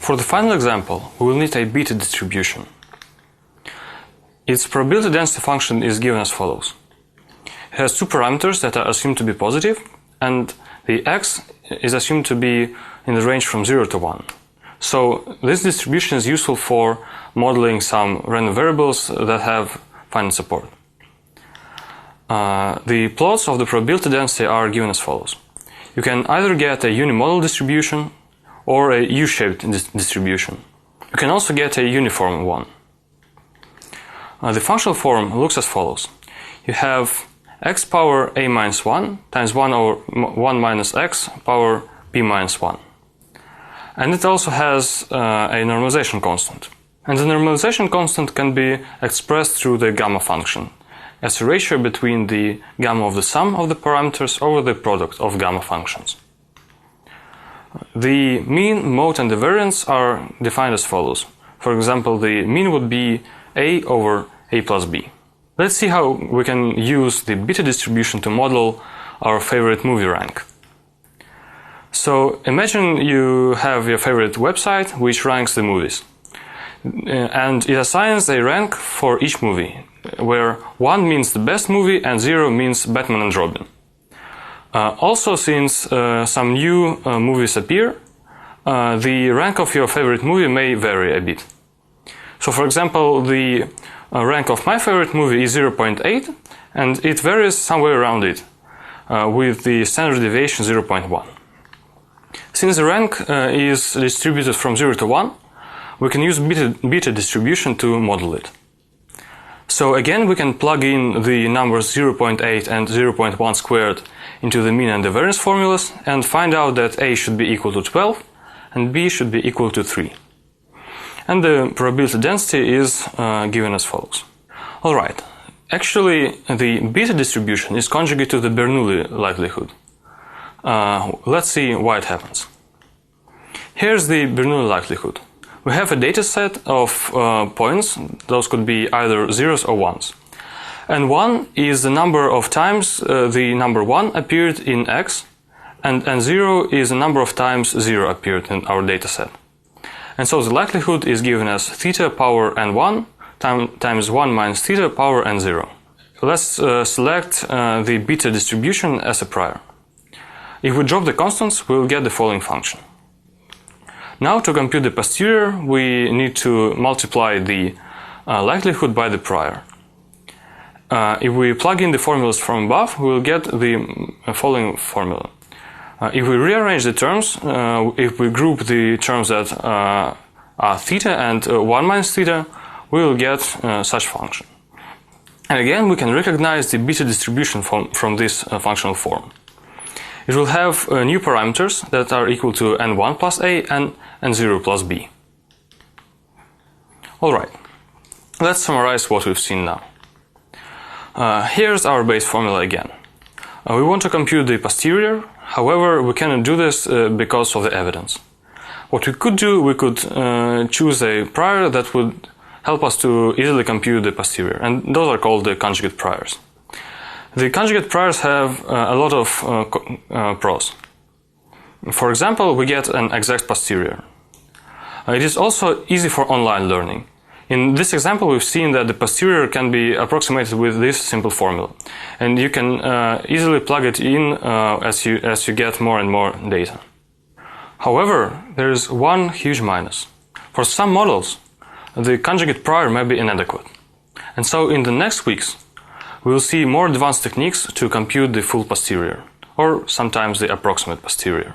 For the final example, we will need a beta distribution. Its probability density function is given as follows. It has two parameters that are assumed to be positive, and the x is assumed to be in the range from 0 to 1. So this distribution is useful for modeling some random variables that have finite support. The plots of the probability density are given as follows. You can either get a unimodal distribution or a U-shaped distribution. You can also get a uniform one. The functional form looks as follows. You have x power a minus 1 times 1 over 1 minus x power b minus 1. And it also has a normalization constant. And the normalization constant can be expressed through the gamma function as a ratio between the gamma of the sum of the parameters over the product of gamma functions. The mean, mode, and the variance are defined as follows. For example, the mean would be a over a plus b. Let's see how we can use the beta distribution to model our favorite movie rank. So imagine you have your favorite website which ranks the movies. And it assigns a rank for each movie, where 1 means the best movie and 0 means Batman and Robin. Also, since some new movies appear, the rank of your favorite movie may vary a bit. So for example, the rank of my favorite movie is 0.8, and it varies somewhere around it, with the standard deviation 0.1. Since the rank is distributed from 0 to 1, we can use beta distribution to model it. So again, we can plug in the numbers 0.8 and 0.1 squared into the mean and the variance formulas and find out that a should be equal to 12 and b should be equal to 3. And the probability density is given as follows. Alright, actually the beta distribution is conjugate to the Bernoulli likelihood. Let's see why it happens. Here's the Bernoulli likelihood. We have a data set of points. Those could be either zeros or ones. And 1 is the number of times the number 1 appeared in X, and 0 is the number of times 0 appeared in our data set. And so the likelihood is given as theta power n1 times 1 minus theta power n0. Let's select the beta distribution as a prior. If we drop the constants, we'll get the following function. Now, to compute the posterior, we need to multiply the likelihood by the prior. If we plug in the formulas from above, we'll get the following formula. If we rearrange the terms, if we group the terms that are theta and 1 minus theta, we will get such function. And again, we can recognize the beta distribution from this functional form. It will have new parameters that are equal to n1 plus a and n0 plus b. Alright, let's summarize what we've seen now. Here's our base formula again. We want to compute the posterior, however, we cannot do this because of the evidence. What we could do, we could choose a prior that would help us to easily compute the posterior, and those are called the conjugate priors. The conjugate priors have a lot of pros. For example, we get an exact posterior. It is also easy for online learning. In this example, we've seen that the posterior can be approximated with this simple formula, and you can easily plug it in as you get more and more data. However, there is one huge minus. For some models, the conjugate prior may be inadequate. And so in the next weeks, we will see more advanced techniques to compute the full posterior, or sometimes the approximate posterior.